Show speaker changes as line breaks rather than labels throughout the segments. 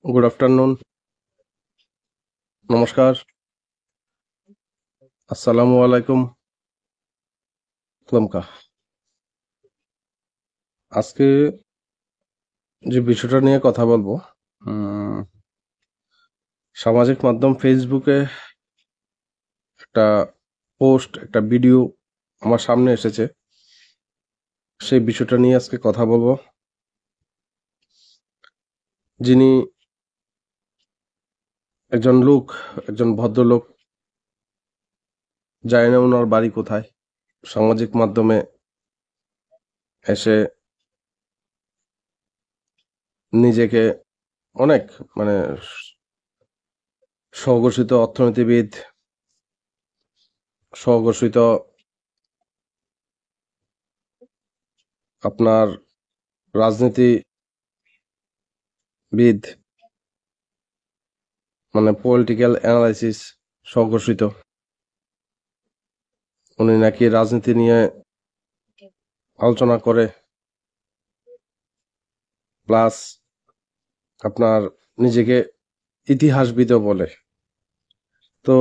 Good afternoon, নমস্কার, আসসালামু আলাইকুম, তুমকা। আজকে যে বিষয়টা নিয়ে কথা বলবো, উম, সামাজিক মাধ্যম ফেসবুকে একটা পোস্ট, একটা ভিডিও আমার সামনে এসেছে। সেই বিষয়টা নিয়ে আজকে কথা বলবো। যিনি একজন লোক, একজন ভদ্রলোক, জানি না ওনার বাড়ি কোথায়, সামাজিক মাধ্যমে এসে নিজেকে অনেক মানে স্বঘোষিত অর্থনীতিবিদ, স্বঘোষিত আপনার রাজনীতিবিদ, মানে পলিটিক্যাল অ্যানালাইসিস স্বঘোষিত। উনি নাকি রাজনীতি নিয়ে আলোচনা করে, প্লাস আপনার নিজেকে ইতিহাসবিদও বলে। তো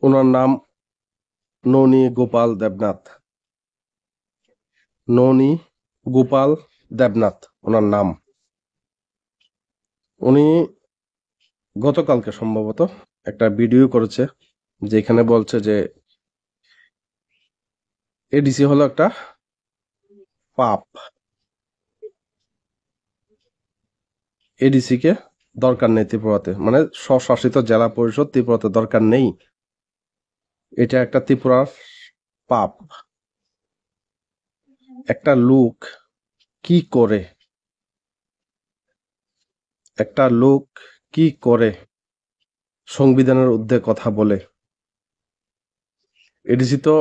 ওনার নাম ননী গোপাল দেবনাথ। ননী গোপাল দেবনাথ ওনার নাম। উনি গতকালকে সম্ভবত একটা ভিডিও করেছে, যেখানে বলছে যে এডিসি হলো একটা পাপ, এডিসি কে দরকার নেই ত্রিপুরাতে, মানে স্বশাসিত জেলা পরিষদ ত্রিপুরাতে দরকার নেই, এটা একটা ত্রিপুরার পাপ। একটা লোক কি করে, একটা লোক কি করে সংবিধানের ঊর্ধ্বে কথা বলে? এডিসি তো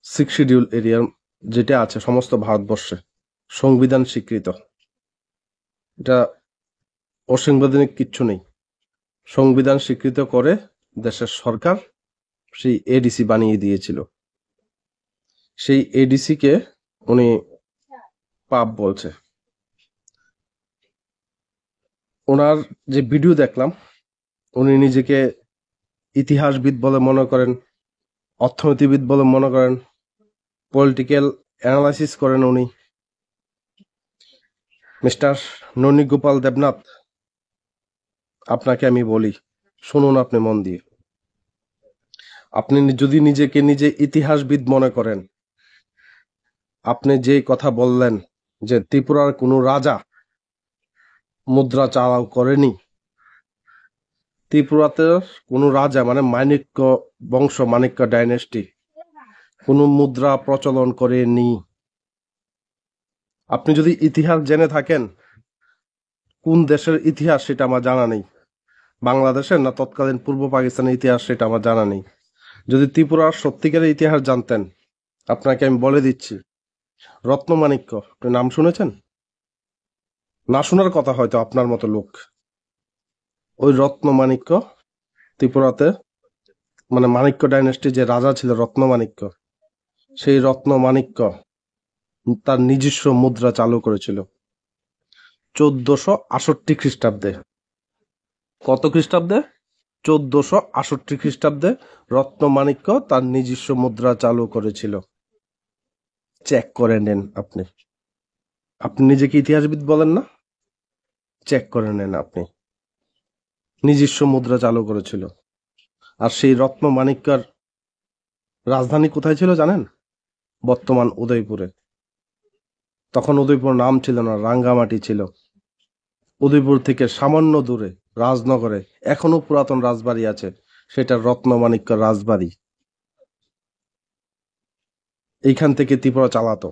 6 শিডিউল এরিয়ার যেটা আছে সমস্ত ভারতবর্ষে সংবিধান স্বীকৃত, এটা অসাংবিধানিক কিচ্ছু নেই। সংবিধান স্বীকৃত করে দেশের সরকার সেই এডিসি বানিয়ে দিয়েছিল। সেই এডিসি কে উনি পাপ বলছে। ওনার যে ভিডিও দেখলাম, উনি নিজেকে ইতিহাসবিদ বলে মনে করেন, অর্থনীতিবিদ বলে মনে করেন, পলিটিক্যাল অ্যানালাইসিস করেন উনি। মিস্টার ননী গোপাল দেবনাথ, আপনাকে আমি বলি, শুনুন আপনি মন দিয়ে। আপনি যদি নিজেকে নিজে ইতিহাসবিদ মনে করেন, আপনি যে কথা বললেন যে ত্রিপুরার কোনো রাজা মুদ্রা চালাও করেনি, ত্রিপুরাতে কোনো রাজা মানে মাণিক্য বংশ, মাণিক্য ডাইনেস্টি কোনো মুদ্রা প্রচলন করেনি। আপনি যদি ইতিহাস জেনে থাকেন, কোন দেশের ইতিহাস সেটা আমার জানা নেই, বাংলাদেশের না তৎকালীন পূর্ব পাকিস্তানের ইতিহাস সেটা আমার জানা নেই। যদি ত্রিপুরার সত্যিকারের ইতিহাস জানতেন, আপনাকে আমি বলে দিচ্ছি, রত্নমাণিক্য, আপনি নাম শুনেছেন? না শোনার কথা হয়তো আপনার মতো লোক। ওই রত্নমাণিক্য ত্রিপুরাতে, মানে মাণিক্য ডাইনেস্টি যে রাজা ছিল রত্নমাণিক্য, সেই রত্নমাণিক্য তার নিজস্ব মুদ্রা চালু করেছিল 1468 খ্রিস্টাব্দে। কত খ্রিস্টাব্দে? 1468 খ্রিস্টাব্দে রত্নমাণিক্য তার নিজস্ব মুদ্রা চালু করেছিল। চেক করে নেন আপনি। আপনি নিজেকে ইতিহাসবিদ বলেন না? চেক করে নেন আপনি। নিজস্ব মুদ্রা চালু করেছিল। আর সেই রত্নমাণিক্যর রাজধানী কোথায় ছিল জানেন? বর্তমান উদয়পুরে। তখন উদয়পুর নাম ছিল না, রাঙ্গামাটি ছিল। উদয়পুর থেকে সামান্য দূরে রাজনগরে এখনো পুরাতন রাজবাড়ি আছে, সেটা রত্নমাণিক্য রাজবাড়ি। এইখান থেকে ত্রিপুরা চালাতো।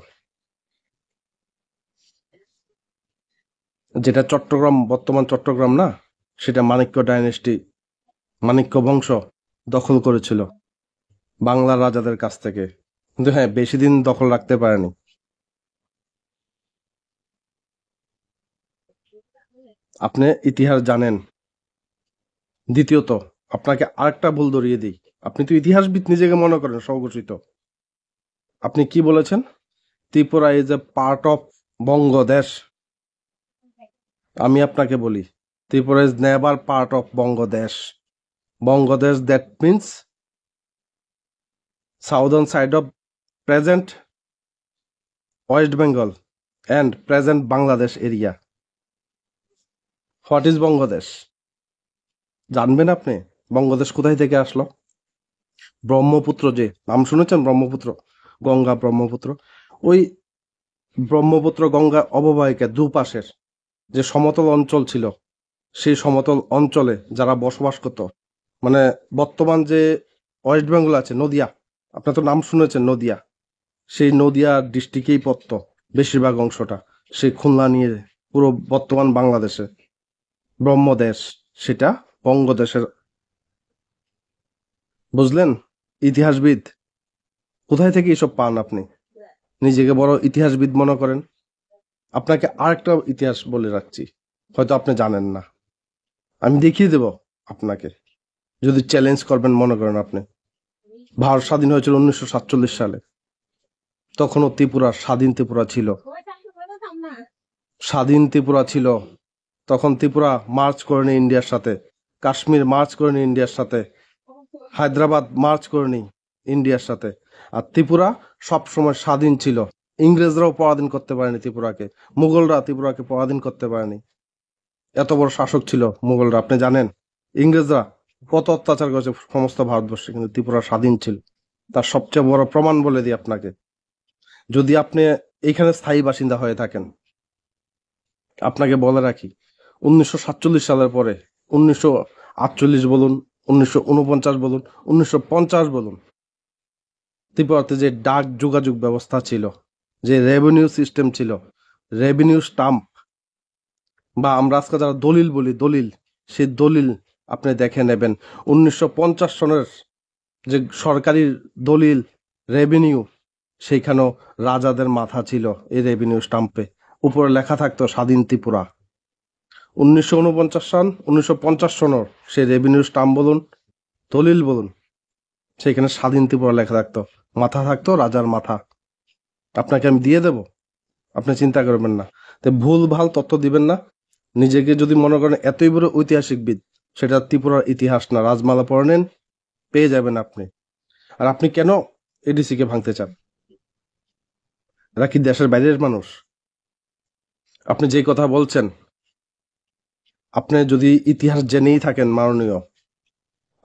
যেটা চট্টগ্রাম, বর্তমান চট্টগ্রাম না, সেটা মাণিক্য ডাইনেস্টি, মাণিক্য বংশ দখল করেছিল বাংলার রাজাদের কাছ থেকে। কিন্তু হ্যাঁ, বেশি দিন দখল রাখতে পারেনি। আপনি ইতিহাস জানেন। দ্বিতীয়ত, আপনাকে আরেকটা ভুল ধরিয়ে দিই। আপনি তো ইতিহাসবিদ নিজেকে মনে করেন, স্বঘোষিত। আপনি কি বলেছেন? Tripura is a part of Bangadesh. আমি আপনাকে বলি, Tripura is never part of Bangadesh. Bangadesh that means southern side of present West Bengal and present Bangladesh area. What is Bangadesh? জানবেন আপনি বঙ্গদেশ কোথায় থেকে আসলো? ব্রহ্মপুত্র, যে নাম শুনেছেন ব্রহ্মপুত্র, গঙ্গা ব্রহ্মপুত্র, ওই ব্রহ্মপুত্র গঙ্গা অববাহিকার দুপাশের যে সমতল অঞ্চল ছিল, সেই সমতল অঞ্চলে যারা বসবাস করত, মানে বর্তমান যে ওয়েস্ট বেঙ্গল আছে, নদিয়া, আপনার তো নাম শুনেছেন নদিয়া, সেই নদিয়া ডিস্ট্রিক্টেই পড়তো বেশিরভাগ অংশটা, সেই খুলনা নিয়ে পুরো বর্তমান বাংলাদেশে ব্রহ্মদেশ, সেটা বঙ্গদেশের। বুঝলেন? ইতিহাসবিদ কোথায় থেকে এসব পান আপনি? নিজেকে বড় ইতিহাসবিদ মনে করেন। আপনাকে আরেকটা ইতিহাস বলে রাখছি, হয়তো আপনি জানেন না, আমি দেখিয়ে দেব আপনাকে, যদি চ্যালেঞ্জ করবেন মনে করেন আপনি। ভারত স্বাধীন হয়েছিল 1947 সালে, তখনও ত্রিপুরা স্বাধীন ত্রিপুরা ছিল, স্বাধীন ত্রিপুরা ছিল। তখন ত্রিপুরা মার্চ করেনি ইন্ডিয়ার সাথে, কাশ্মীর মার্চ করেনি ইন্ডিয়ার সাথে, হায়দ্রাবাদ মার্চ করেনি ইন্ডিয়ার সাথে, আর ত্রিপুরা সবসময় স্বাধীন ছিল। ইংরেজরাও পরাধীন করতে পারেনি ত্রিপুরাকে, মুঘলরা ত্রিপুরাকে পরাধীন করতে পারেনি। এত বড় শাসক ছিল মুঘলরা, আপনি জানেন? ইংরেজরা কত অত্যাচার করেছে সমস্ত ভারতবর্ষে, কিন্তু ত্রিপুরা স্বাধীন ছিল। তার সবচেয়ে বড় প্রমাণ বলে দিই আপনাকে, যদি আপনি এইখানে স্থায়ী বাসিন্দা হয়ে থাকেন, আপনাকে বলে রাখি, 1947 সালের পরে 1948 বলুন, 1949 বলুন, 1950 বলুন, ত্রিপুরাতে যে ডাক যোগাযোগ ব্যবস্থা ছিল, যে রেভিনিউ সিস্টেম ছিল, রেভিনিউ স্টাম্প, বা আমরা আজকে যারা দলিল বলি, দলিল, সেই দলিল আপনি দেখে নেবেন। 1950 সনের যে সরকারি দলিল, রেভিনিউ, সেইখানেও রাজাদের মাথা ছিল এই রেভিনিউ স্টাম্পে, উপরে লেখা থাকতো স্বাধীন ত্রিপুরা। 1949 সন, 1950 সনের সেই রেভিনিউ স্টাম্প বলুন, দলিল বলুন, সেইখানে স্বাধীন ত্রিপুরা লেখা থাকতো, মাথা থাকতো রাজার মাথা। আপনাকে আমি দিয়ে দেব, আপনি চিন্তা করবেন না। তো ভুল ভাল তথ্য দিবেন না। নিজেকে যদি মনে করেন এতই বড় ঐতিহাসিকবিদ, সেটা ত্রিপুরার ইতিহাস না, রাজমালা পড়ে নেন, পেয়ে যাবেন আপনি। আর আপনি কেন এডিসি কে ভাঙতে চান? এরা কি দেশের বাইরের মানুষ? আপনি যে কথা বলছেন, আপনি যদি ইতিহাস জেনেই থাকেন মাননীয়,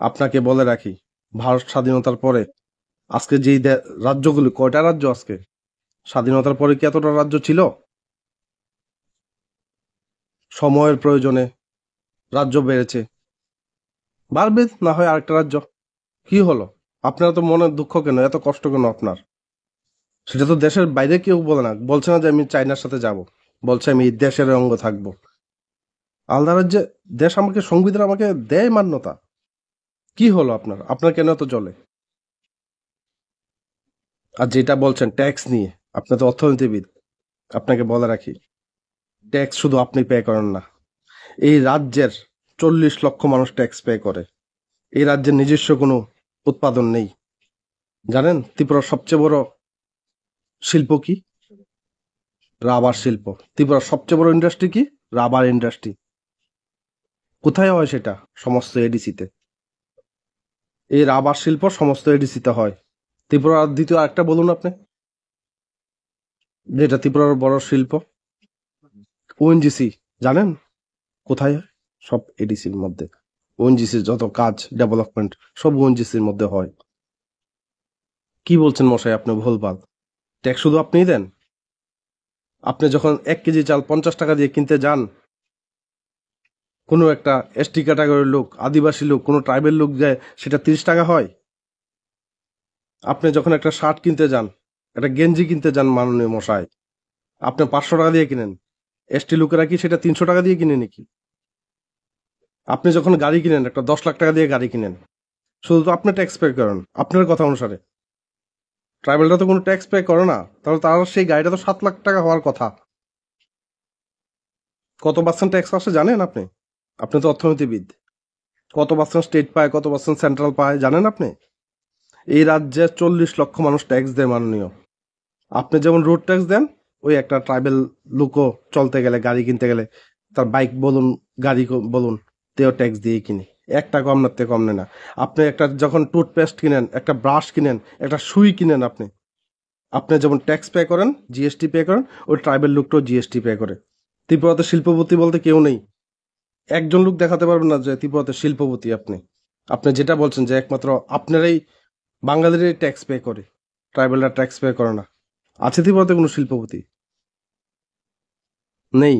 আপনাকে বলে রাখি, ভারত স্বাধীনতার পরে আজকে যেই রাজ্যগুলি, কয়টা রাজ্য আজকে? স্বাধীনতার পরে কি এতটা রাজ্য ছিল? সময়ের প্রয়োজনে রাজ্য বেড়েছে, বাড়বে না হয় আরেকটা রাজ্য। কি হলো? আপনার তো মনে দুঃখ কেন, এত কষ্ট কেন আপনার? সেটা তো দেশের বাইরে কেউ বলে না, বলছে না যে আমি চাইনার সাথে যাব, বলছে আমি এই দেশের অঙ্গ থাকবো। আলাদা রাজ্যে দেশ আমাকে, সংবিধান আমাকে দেয় মান্যতা। কি হলো আপনার? আপনার কেন এত জলে? আর যেটা বলছেন ট্যাক্স নিয়ে, আপনি তো অর্থনীতিবিদ, আপনাকে বলে রাখি, ট্যাক্স শুধু আপনি পে করেন না, এই রাজ্যের 40 লক্ষ মানুষ ট্যাক্স পে করে। এই রাজ্যের নিজস্ব কোনো উৎপাদন নেই। জানেন ত্রিপুরার সবচেয়ে বড় শিল্প কি? রাবার শিল্প। ত্রিপুরার সবচেয়ে বড় ইন্ডাস্ট্রি কি? Rubber industry. কোথায় হয় সেটা? সমস্ত এডিসিতে। এই রাবার শিল্প সমস্ত এডিসিতে হয়। ত্রিপুরার দ্বিতীয় আরেকটা বলুন আপনি, যেটা ত্রিপুরার বড় শিল্প। ওএনজিসি জানেন কোথায় হয়? সব এডিসির মধ্যে। ওএনজিসির যত কাজ, ডেভেলপমেন্ট, সব ওএনজিসির মধ্যে হয়। কি বলছেন মশাই আপনি ভুলভাল? ট্যাক্স শুধু আপনিই দেন? আপনি যখন 1 কেজি চাল 50 টাকা দিয়ে কিনতে যান, কোনো একটা এসটি ক্যাটাগরির লোক, আদিবাসী লোক, কোনো ট্রাইবেল লোক যায়, সেটা 30 টাকা হয়। আপনি যখন একটা শার্ট কিনতে যান, একটা গেঞ্জি কিনতে যান মাননীয় মশাই, আপনি 500 টাকা দিয়ে কিনেন। এসটি লোকেরা কি সেটা 300 টাকা দিয়ে কিনে নাকি? আপনি যখন গাড়ি কিনেন, একটা 10 লাখ টাকা দিয়ে গাড়ি কিনেন, শুধু তো আপনি ট্যাক্স পে করেন আপনার কথা অনুসারে। ট্রাইবেলরা তো কোনো ট্যাক্স পে করে না, তাহলে তার সেই গাড়িটা তো 7 লাখ টাকা হওয়ার কথা। কত পার্সেন্ট ট্যাক্স আসে জানেন আপনি? আপনি তো অর্থনীতিবিদ। কত পার্সেন্ট স্টেট পায়, কত পার্সেন্ট সেন্ট্রাল পায় জানেন আপনি? এই রাজ্যে 40 লক্ষ মানুষ ট্যাক্স দেয় মাননীয়। আপনি যেমন রোড ট্যাক্স দেন, ওই একটা ট্রাইবেল লোকও চলতে গেলে, গাড়ি কিনতে গেলে তার বাইক বলুন, গাড়ি বলুন, তেও ট্যাক্স দিয়ে কিনে, 1 টাকা আপনার থেকে কম নেয় না। আপনি একটা যখন টুথপেস্ট কিনেন, একটা ব্রাশ কিনেন, একটা সুই কিনেন, আপনি যেমন ট্যাক্স পে করেন, জিএসটি পে করেন, ওই ট্রাইবেল লোকটাও জিএসটি পে করে। ত্রিপুরাতে শিল্পপতি বলতে কেউ নেই। একজন লোক দেখাতে পারবেন না যে ত্রিপুরাতে শিল্পপতি। আপনি যেটা বলছেন যে একমাত্র আপনারাই বাঙালিরাই ট্যাক্স পে করে, ট্রাইবেলরা ট্যাক্স পে করে না। আছে ত্রিপুরাতে কোনো শিল্পপতি? নেই।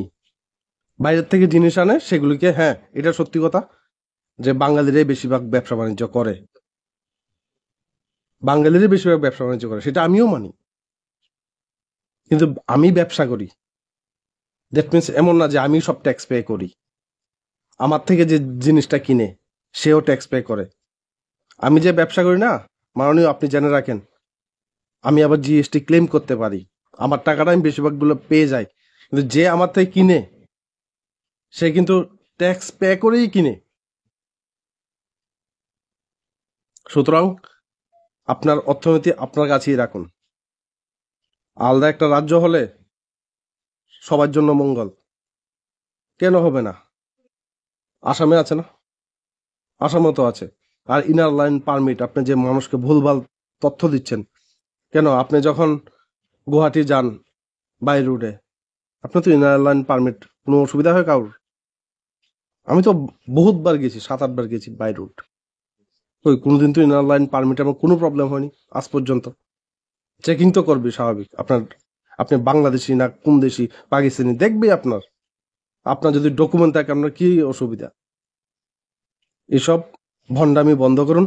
বাইরের থেকে জিনিস আনে, সেগুলিকে, হ্যাঁ এটা সত্যি কথা যে বাঙালিরাই বেশিরভাগ ব্যবসা বাণিজ্য করে, সেটা আমিও মানি। কিন্তু আমি ব্যবসা করি, দ্যাট মিনস এমন না যে আমি সব ট্যাক্স পে করি। আমার থেকে যে জিনিসটা কিনে সেও ট্যাক্স পে করে। আমি যে ব্যবসা করি না, মাননীয় আপনি জেনে রাখেন, আমি আবার জিএসটি ক্লেম করতে পারি। আমার টাকাটা আমি বেশিরভাগগুলো পেয়ে যাই। কিন্তু যে আমার থেকে কিনে, সে কিন্তু ট্যাক্স পে করেই কিনে। সুতরাং আপনার অর্থনীতি আপনার কাছেই রাখুন। আলাদা একটা রাজ্য হলে সবার জন্য মঙ্গল। কেন হবে না? আসামে আছে না? আসামও তো আছে। আর ইনার লাইন পারমিট, আপনি যে মানুষকে ভুলভাল তথ্য দিচ্ছেন, কেন আপনি যখন গুয়াহাটি যান বাই রুটে, আপনি তো ইনার লাইন পারমিট, কোনো অসুবিধা হয় কারোর? আমি তো বহুতবার গেছি, 7-8 বার গেছি বাই রুট, ওই কোনোদিন তো ইনার লাইন পারমিট আমার কোনো প্রবলেম হয়নি আজ পর্যন্ত। চেকিং তো করবি স্বাভাবিক, আপনি বাংলাদেশি না কোন দেশি, পাকিস্তানি দেখবি আপনার যদি ডকুমেন্ট থাকে, আপনার কি অসুবিধা? এসব ভণ্ডামি বন্ধ করুন।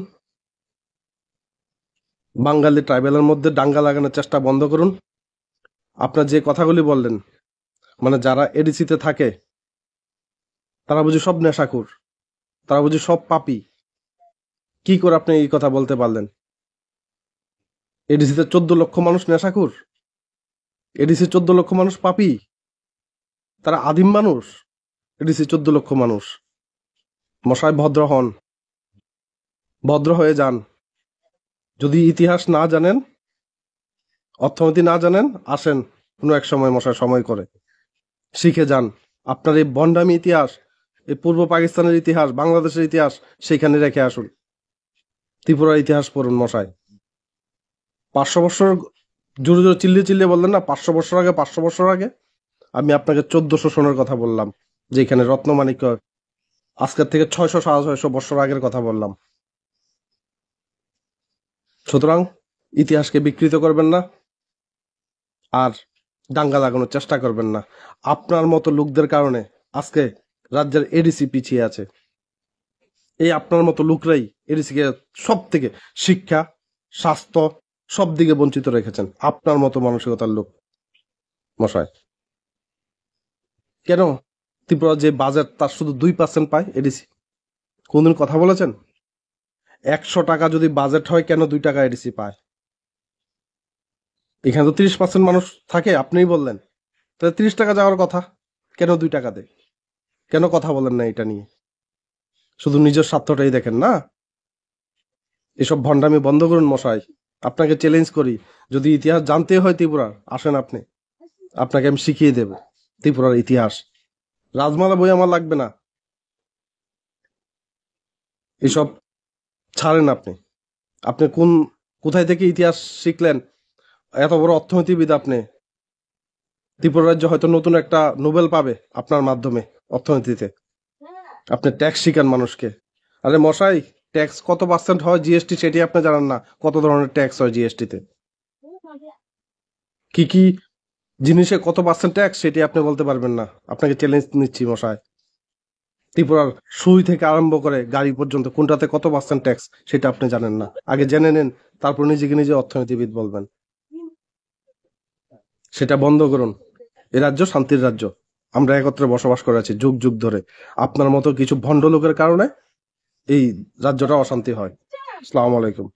বাঙালি ট্রাইবেলের মধ্যে দাঙ্গা লাগানোর চেষ্টা বন্ধ করুন। আপনার যে কথাগুলি বললেন, মানে যারা এডিসিতে থাকে তারা বুঝি সব নেশাখোর, তারা বুঝি সব পাপী। কি করে আপনি এই কথা বলতে পারলেন? এডিসিতে 14 লক্ষ মানুষ নেশাখোর, এডিসি 14 লক্ষ মানুষ পাপী, তারা আদিম মানুষ। এডিসি 14 লক্ষ মানুষ। মশাই ভদ্র হন, ভদ্র হয়ে যান। যদি ইতিহাস না জানেন, অর্থনীতি না জানেন, আসেন কোনো এক সময় মশাই সময় করে শিখে যান। আপনার এই ভণ্ডামি ইতিহাস, এই পূর্ব পাকিস্তানের ইতিহাস, বাংলাদেশের ইতিহাস সেখানে রেখে আসুন। ত্রিপুরার ইতিহাস পড়ুন মশাই। 500 বছর জোরে জোরে চিল্লিয়ে চিল্লিয়ে বললেন না, 500 বছর আগে, 500 বছর আগে। আমি আপনাকে 1400 সনের কথা বললাম, যেখানে রত্নমাণিক্য, আজকের থেকে 600-650 বছর আগের কথা বললাম। সুতরাং ইতিহাসকে বিকৃত করবেন না, আর দাঙ্গা লাগানোর চেষ্টা করবেন না। আপনার মতো লোকদের কারণে আজকে রাজ্যের এডিসি পিছিয়ে আছে। এই আপনার মতো লোকরাই এডিসিকে সব থেকে শিক্ষা, স্বাস্থ্য সব দিকে বঞ্চিত রেখেছেন। আপনার মতো মানসিকতার লোক মশাই। কেন ত্রিপুরা যে বাজেট তার শুধু 2% পায় এডিসি? কোনদিন কথা বলেছেন? 100 টাকা যদি বাজেট হয়, কেন 2 টাকা এডিসি পায়? এখানে তো 30% মানুষ থাকে, আপনিই বললেন। তাহলে 30 টাকা যাওয়ার কথা, কেন 2 টাকা দেয়? কেন কথা বলেন না এটা নিয়ে? শুধু নিজের স্বার্থটাই দেখেন না। এসব ভণ্ডামি বন্ধ করুন মশাই। আপনাকে চ্যালেঞ্জ করি, যদি ইতিহাস জানতে হয় ত্রিপুরার, আসেন আপনি, আপনাকে আমি শিখিয়ে দেব ত্রিপুরার ইতিহাস। রাজমালা বই আমার লাগবে না, এসব ছাড়েন আপনি। আপনি কোথায় থেকে ইতিহাস শিখলেন? এত বড় অর্থনীতিবিদ আপনি। ত্রিপুরা রাজ্য হয়তো নতুন একটা নোবেল পাবে আপনার মাধ্যমে অর্থনীতিতে। আপনি ট্যাক্স শিখান মানুষকে। আরে মশাই, ট্যাক্স কত পার্সেন্ট হয় জিএসটি সেটি আপনি জানেন না? কত ধরনের ট্যাক্স হয় জিএসটিতে, কি কি জিনিসে কত পার্সেন্ট ট্যাক্স সেটি আপনি বলতে পারবেন না? আপনাকে চ্যালেঞ্জ নিচ্ছি মশাই। ত্রিপুরার সুই থেকে আরম্ভ করে গাড়ি পর্যন্ত কোনটাতে কত পার্সেন্ট ট্যাক্স সেটা আপনি জানেন না? আগে জেনে নেন, তারপর নিজেকে নিজে অর্থনীতিবিদ বলবেন। সেটা বন্ধ করুন। এ রাজ্য শান্তির রাজ্য, আমরা একত্রে বসবাস করে আছি যুগ যুগ ধরে। আপনার মতো কিছু ভণ্ড লোকের কারণে এই রাজ্যটা অশান্তি হয়। আসসালামু আলাইকুম।